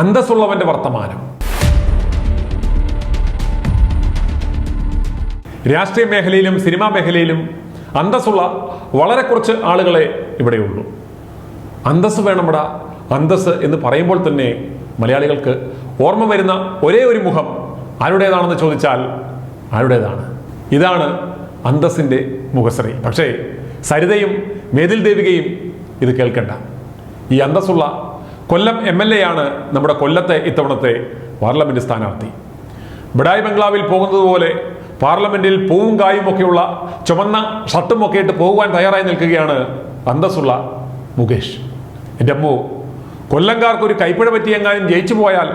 അന്തസ്സുള്ളവന്റെ വർത്തമാനം. രാഷ്ട്രീയ മേഖലയിലും സിനിമാ മേഖലയിലും അന്തസ്സുള്ള വളരെ കുറച്ച് ആളുകളെ ഇവിടെയുള്ളൂ. അന്തസ് വേണമടാ, അന്തസ് എന്ന് പറയുമ്പോൾ തന്നെ മലയാളികൾക്ക് ഓർമ്മ വരുന്ന ഒരേ ഒരു മുഖം ആരുടേതാണെന്ന് ചോദിച്ചാൽ ആരുടേതാണ്? ഇതാണ് അന്തസ്സിൻ്റെ മുഖശ്രീ. പക്ഷേ സരിതയും മേതിൽ ദേവികയും ഇത് കേൾക്കണ്ട. ഈ അന്തസ്സുള്ള കൊല്ലം MLA ആണ് നമ്മുടെ കൊല്ലത്തെ ഇത്തവണത്തെ പാർലമെന്റ് സ്ഥാനാർത്ഥി. ബഡായി ബംഗ്ലാവിൽ പോകുന്നത് പോലെ പാർലമെന്റിൽ പൂവും കായും ഒക്കെയുള്ള ചുമന്ന ഷർട്ടും ഒക്കെ ഇട്ട് പോകുവാൻ തയ്യാറായി നിൽക്കുകയാണ് അന്തസ്സുള്ള മുകേഷ്. എൻ്റെ അമ്മോ, കൊല്ലംകാർക്ക് ഒരു കൈപ്പിഴ പറ്റിയെങ്ങാനും ജയിച്ചു പോയാൽ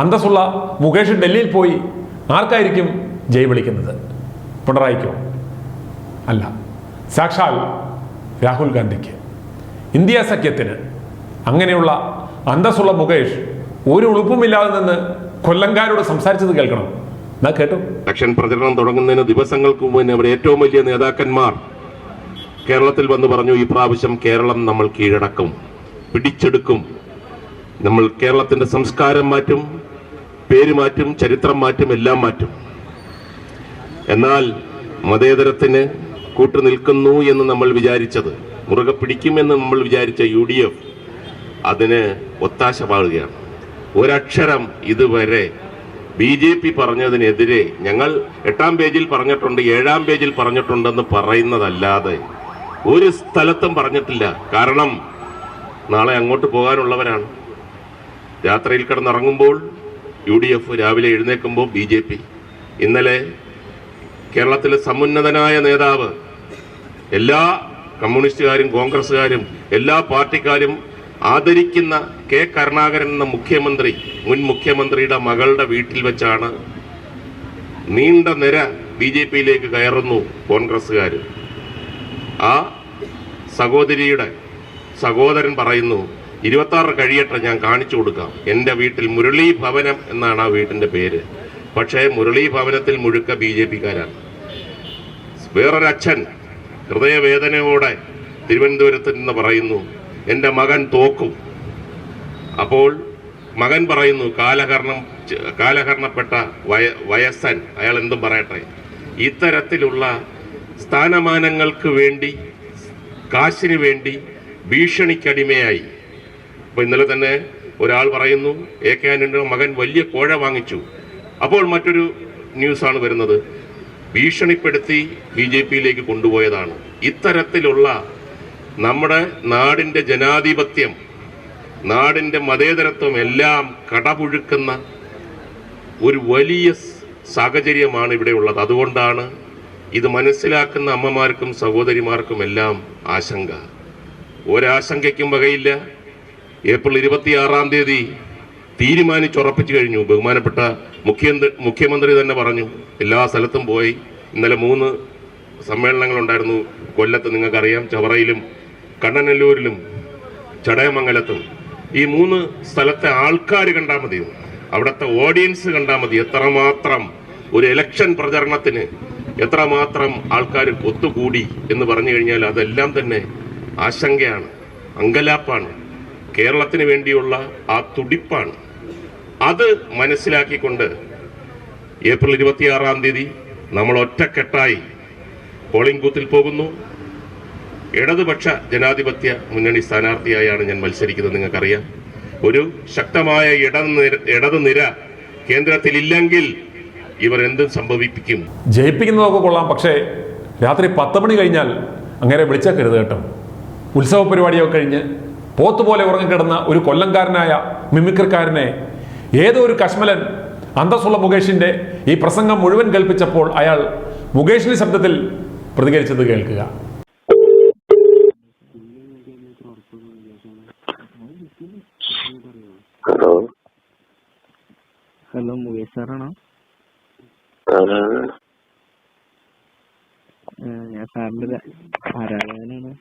അന്തസ്സുള്ള മുകേഷ് ഡൽഹിയിൽ പോയി ആർക്കായിരിക്കും ജയ് വിളിക്കുന്നത്? പിണറായിക്കോ? അല്ല, സാക്ഷാൽ രാഹുൽ ഗാന്ധിക്ക്, ഇന്ത്യ സഖ്യത്തിന്. അങ്ങനെയുള്ള അന്തസ്സുള്ള മുകേഷ് ഒരു ഉളുപ്പുമില്ലാതെ നിന്ന് കൊല്ലംകാരോട് സംസാരിച്ചത് കേൾക്കണം. എന്നാ കേട്ടു. ഇലക്ഷൻ പ്രചരണം തുടങ്ങുന്നതിന് ദിവസങ്ങൾക്ക് മുമ്പ് അവരുടെ ഏറ്റവും വലിയ നേതാക്കന്മാർ കേരളത്തിൽ വന്ന് പറഞ്ഞു, ഈ പ്രാവശ്യം കേരളം നമ്മൾ കീഴടക്കും, പിടിച്ചെടുക്കും, നമ്മൾ കേരളത്തിന്റെ സംസ്കാരം മാറ്റും, പേര് മാറ്റും, ചരിത്രം മാറ്റും, എല്ലാം മാറ്റും. എന്നാൽ മതേതരത്തിന് കൂട്ടുനിൽക്കുന്നു എന്ന് നമ്മൾ വിചാരിച്ചത്, മുറുകെ പിടിക്കുമെന്ന് നമ്മൾ വിചാരിച്ച UDF അതിന് ഒത്താശ പാടുകയാണ്. ഒരക്ഷരം ഇതുവരെ BJP പറഞ്ഞതിനെതിരെ ഞങ്ങൾ 8-ാം പേജിൽ പറഞ്ഞിട്ടുണ്ട്, 7-ാം പേജിൽ പറഞ്ഞിട്ടുണ്ടെന്ന് പറയുന്നതല്ലാതെ ഒരു സ്ഥലത്തും പറഞ്ഞിട്ടില്ല. കാരണം നാളെ അങ്ങോട്ട് പോകാനുള്ളവരാണ്. രാത്രിയിൽ കിടന്നിറങ്ങുമ്പോൾ UDF, രാവിലെ എഴുന്നേൽക്കുമ്പോൾ BJP. ഇന്നലെ കേരളത്തിലെ സമുന്നതനായ നേതാവ്, എല്ലാ കമ്മ്യൂണിസ്റ്റുകാരും കോൺഗ്രസ്സുകാരും എല്ലാ പാർട്ടിക്കാരും ആദരിക്കുന്ന K. കരുണാകരൻ എന്ന മുഖ്യമന്ത്രി, മുൻ മുഖ്യമന്ത്രിയുടെ മകളുടെ വീട്ടിൽ വെച്ചാണ് നീണ്ട നിര BJPയിലേക്ക് കയറുന്നു കോൺഗ്രസ്സുകാർ. ആ സഹോദരിയുടെ സഹോദരൻ പറയുന്നു, 26 കഴിയട്ടെ, ഞാൻ കാണിച്ചു കൊടുക്കാം. എൻ്റെ വീട്ടിൽ മുരളി ഭവനം എന്നാണ് ആ വീട്ടിൻ്റെ പേര്. പക്ഷേ മുരളി ഭവനത്തിൽ മുഴുക്ക BJPക്കാരാണ്. വേറൊരച്ഛൻ ഹൃദയവേദനയോടെ തിരുവനന്തപുരത്ത് നിന്ന് പറയുന്നു, എൻ്റെ മകൻ തോക്കും. അപ്പോൾ മകൻ പറയുന്നു, കാലഹരണപ്പെട്ട വയസ്സൻ, അയാൾ എന്തും പറയട്ടെ. ഇത്തരത്തിലുള്ള സ്ഥാനമാനങ്ങൾക്ക് വേണ്ടി, കാശിന് വേണ്ടി ഭീഷണിക്കടിമയായി. അപ്പോൾ ഇന്നലെ തന്നെ ഒരാൾ പറയുന്നു, AK ആന്റണിയുടെ മകൻ വലിയ കോഴ വാങ്ങിച്ചു. അപ്പോൾ മറ്റൊരു ന്യൂസാണ് വരുന്നത്, ഭീഷണിപ്പെടുത്തി BJPയിലേക്ക് കൊണ്ടുപോയതാണ്. ഇത്തരത്തിലുള്ള നമ്മുടെ നാടിൻ്റെ ജനാധിപത്യം, നാടിൻ്റെ മതേതരത്വം എല്ലാം കടപുഴുക്കുന്ന ഒരു വലിയ സാഹചര്യമാണ് ഇവിടെ ഉള്ളത്. അതുകൊണ്ടാണ് ഇത് മനസ്സിലാക്കുന്ന അമ്മമാർക്കും സഹോദരിമാർക്കും എല്ലാം ആശങ്ക. ഒരാശങ്കയ്ക്കും വകയില്ല. ഏപ്രിൽ 26-ാം തീയതി തീരുമാനിച്ചുറപ്പിച്ചു കഴിഞ്ഞു. ബഹുമാനപ്പെട്ട മുഖ്യമന്ത്രി തന്നെ പറഞ്ഞു, എല്ലാ സ്ഥലത്തും പോയി. ഇന്നലെ 3 സമ്മേളനങ്ങളുണ്ടായിരുന്നു കൊല്ലത്ത്, നിങ്ങൾക്കറിയാം. ചവറയിലും കണ്ണനല്ലൂരിലും ചടയമംഗലത്തും. ഈ 3 സ്ഥലത്തെ ആൾക്കാർ കണ്ടാൽ മതി, അവിടുത്തെ ഓഡിയൻസ് കണ്ടാൽ മതി, എത്രമാത്രം ഒരു ഇലക്ഷൻ പ്രചരണത്തിന് എത്രമാത്രം ആൾക്കാർ ഒത്തുകൂടി എന്ന് പറഞ്ഞു കഴിഞ്ഞാൽ അതെല്ലാം തന്നെ ആശങ്കയാണ്, അങ്കലാപ്പാണ്, കേരളത്തിന് വേണ്ടിയുള്ള ആ തുടിപ്പാണ്. അത് മനസ്സിലാക്കിക്കൊണ്ട് ഏപ്രിൽ 26-ാം തീയതി നമ്മൾ ഒറ്റക്കെട്ടായി പോളിംഗ് ബൂത്തിൽ പോകുന്നു. ഇടതുപക്ഷ ജനാധിപത്യ മുന്നണി സ്ഥാനാർത്ഥിയായാണ് ഞാൻ മത്സരിക്കുന്നത്. നിങ്ങൾക്കറിയാം, ഒരു ശക്തമായ ഇടതുനിര കേന്ദ്രത്തിൽ ഇല്ലെങ്കിൽ ഇവർ എന്തും സംഭവിപ്പിക്കും. ജയിപ്പിക്കുന്നതൊക്കെ കൊള്ളാം, പക്ഷേ രാത്രി 10 മണി കഴിഞ്ഞാൽ അങ്ങനെ വിളിച്ചേക്കരുത് കേട്ടോ. ഉത്സവ പരിപാടിയൊക്കെ കഴിഞ്ഞ് പോത്തുപോലെ ഉറങ്ങിക്കിടന്ന ഒരു കൊല്ലംകാരനായ മിമിക്രിക്കാരനെ ഏതോ ഒരു കശ്മലൻ അന്തസ്സുള്ള മുകേഷിന്റെ ഈ പ്രസംഗം മുഴുവൻ കേൾപ്പിച്ചപ്പോൾ അയാൾ മുകേഷിന്റെ ശബ്ദത്തിൽ പ്രതികരിച്ചത് കേൾക്കുക. ഹലോ ഹലോ, മുകേഷ് സാറാണോ? ഞാൻ സാറിന്റെ ആരാധകനാണ്.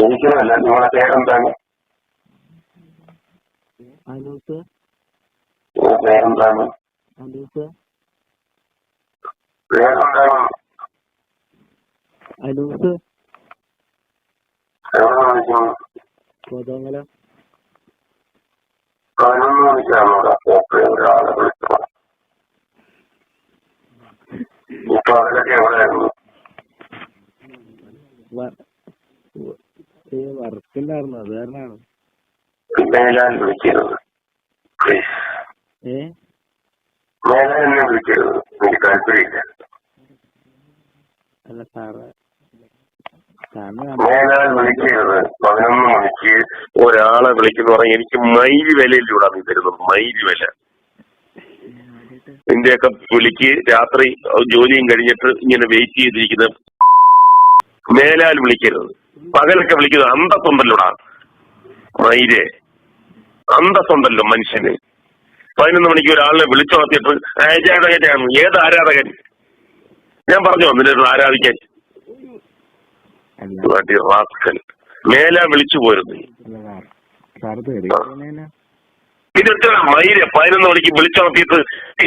എനിക്കല്ല, നിങ്ങളുടെ പേരെന്താണ്? അനൂസ്. പേരെന്താണ്? അനൂസ്. പേരെന്താണ്? അനൂസ്. എവിടെ വിളിക്കും? കോതമംഗലം. 11 മണിക്കാണോടാ പോക്ക് ഒരാളെ വിളിച്ചത്? ഇപ്പൊ അതിലൊക്കെ എവിടെയായിരുന്നു? വർക്കില്ലായിരുന്നു, അത് കാരണമാണ്. മേലാൽ വിളിക്കരുത് പ്ലീസ്. മേലാൽ എന്നെ വിളിക്കരുത്, എനിക്ക് താല്പര്യമില്ല. അല്ല സാറ് മേലാൽ വിളിക്കരുത്. 11 മണിക്ക് ഒരാളെ വിളിക്കുന്ന പറഞ്ഞാൽ എനിക്ക് മൈൽ വിലയിലൂടെ നീ തരുന്നത്, മൈൽ വില. നിന്റെയൊക്കെ വിളിക്ക് രാത്രി ജോലിയും കഴിഞ്ഞിട്ട് ഇങ്ങനെ വെയിറ്റ് ചെയ്തിരിക്കുന്ന മേലാൽ വിളിക്കരുത്. പകലൊക്കെ വിളിക്കുന്നത് അന്തസ്സുണ്ടല്ലോടാ മൈരെ, അന്തസ്സുണ്ടല്ലോ മനുഷ്യന്. 11 മണിക്ക് ഒരാളിനെ വിളിച്ചുണർത്തിയിട്ട് ആരാധകനാണ്. ഏത് ആരാധകൻ? ഞാൻ പറഞ്ഞു നിന്നെ ആരാധിക്കാൻ. മേല വിളിച്ചു പോരുന്നു. പിന്നെ മൈര 11 മണിക്ക് വിളിച്ചുണർത്തിയിട്ട്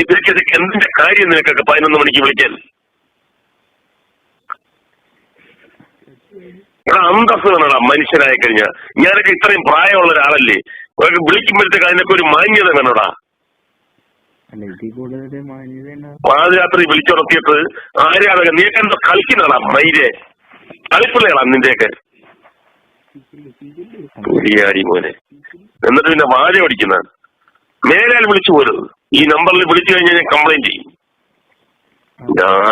ഇതിലേക്ക് എന്തിന്റെ കാര്യം നിനക്കൊക്കെ 11 മണിക്ക് വിളിക്കാൻ? ഇവിടെ അന്തസ് വേണടാ മനുഷ്യനായി കഴിഞ്ഞാൽ. ഞാനൊക്കെ ഇത്രയും പ്രായമുള്ള ഒരാളല്ലേ, വിളിക്കുമ്പോഴത്തേക്ക് അതിനൊക്കെ ഒരു മാന്യത വേണോടാ. പാതിരാത്രി വിളിച്ചുണർത്തിയിട്ട് ആരാധകൻ. നീക്ക് എന്തോ കളിക്കുന്നതാ മൈരെ, കളിപ്പിള്ളയാളാ നിന്റെയൊക്കെ കുരിയാടി മോനെ. എന്നിട്ട് പിന്നെ വാഴ പഠിക്കുന്ന മേലാൽ വിളിച്ചു പോരുത്. ഈ നമ്പറിൽ വിളിച്ചു കഴിഞ്ഞാൽ ഞാൻ കംപ്ലൈന്റ് ചെയ്യും.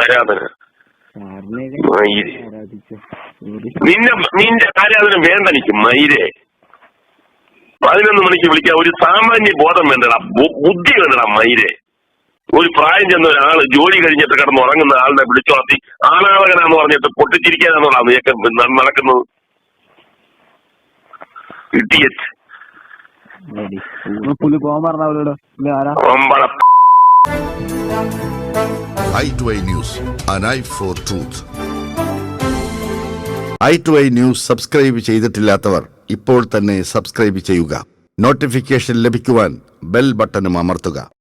ആരാധന നിന്റെ ആരാധന വേണ്ട എനിക്ക് മൈരെ. 11 മണിക്ക് വിളിക്കാൻ ഒരു സാമാന്യ ബോധം വേണ്ടടാ, ബുദ്ധി വേണ്ടടാ മൈരെ. ഒരു പ്രായം ചെന്ന ഒരാള് ജോലി കഴിഞ്ഞിട്ട് കിടന്ന് ഉറങ്ങുന്ന ആളിനെ വിളിച്ചുണർത്തി ആളാളകനാന്ന് പറഞ്ഞിട്ട് പൊട്ടിച്ചിരിക്കാനാണോടാ നീയൊക്കെ നടക്കുന്നത്? Idiot. i2i News, an eye for truth. i2i News subscribe ചെയ്തിട്ടില്ലാത്തവർ ഇപ്പോൾ തന്നെ സബ്സ്ക്രൈബ് ചെയ്യുക. നോട്ടിഫിക്കേഷൻ ലഭിക്കുവാൻ ബെൽ ബട്ടണും അമർത്തുക.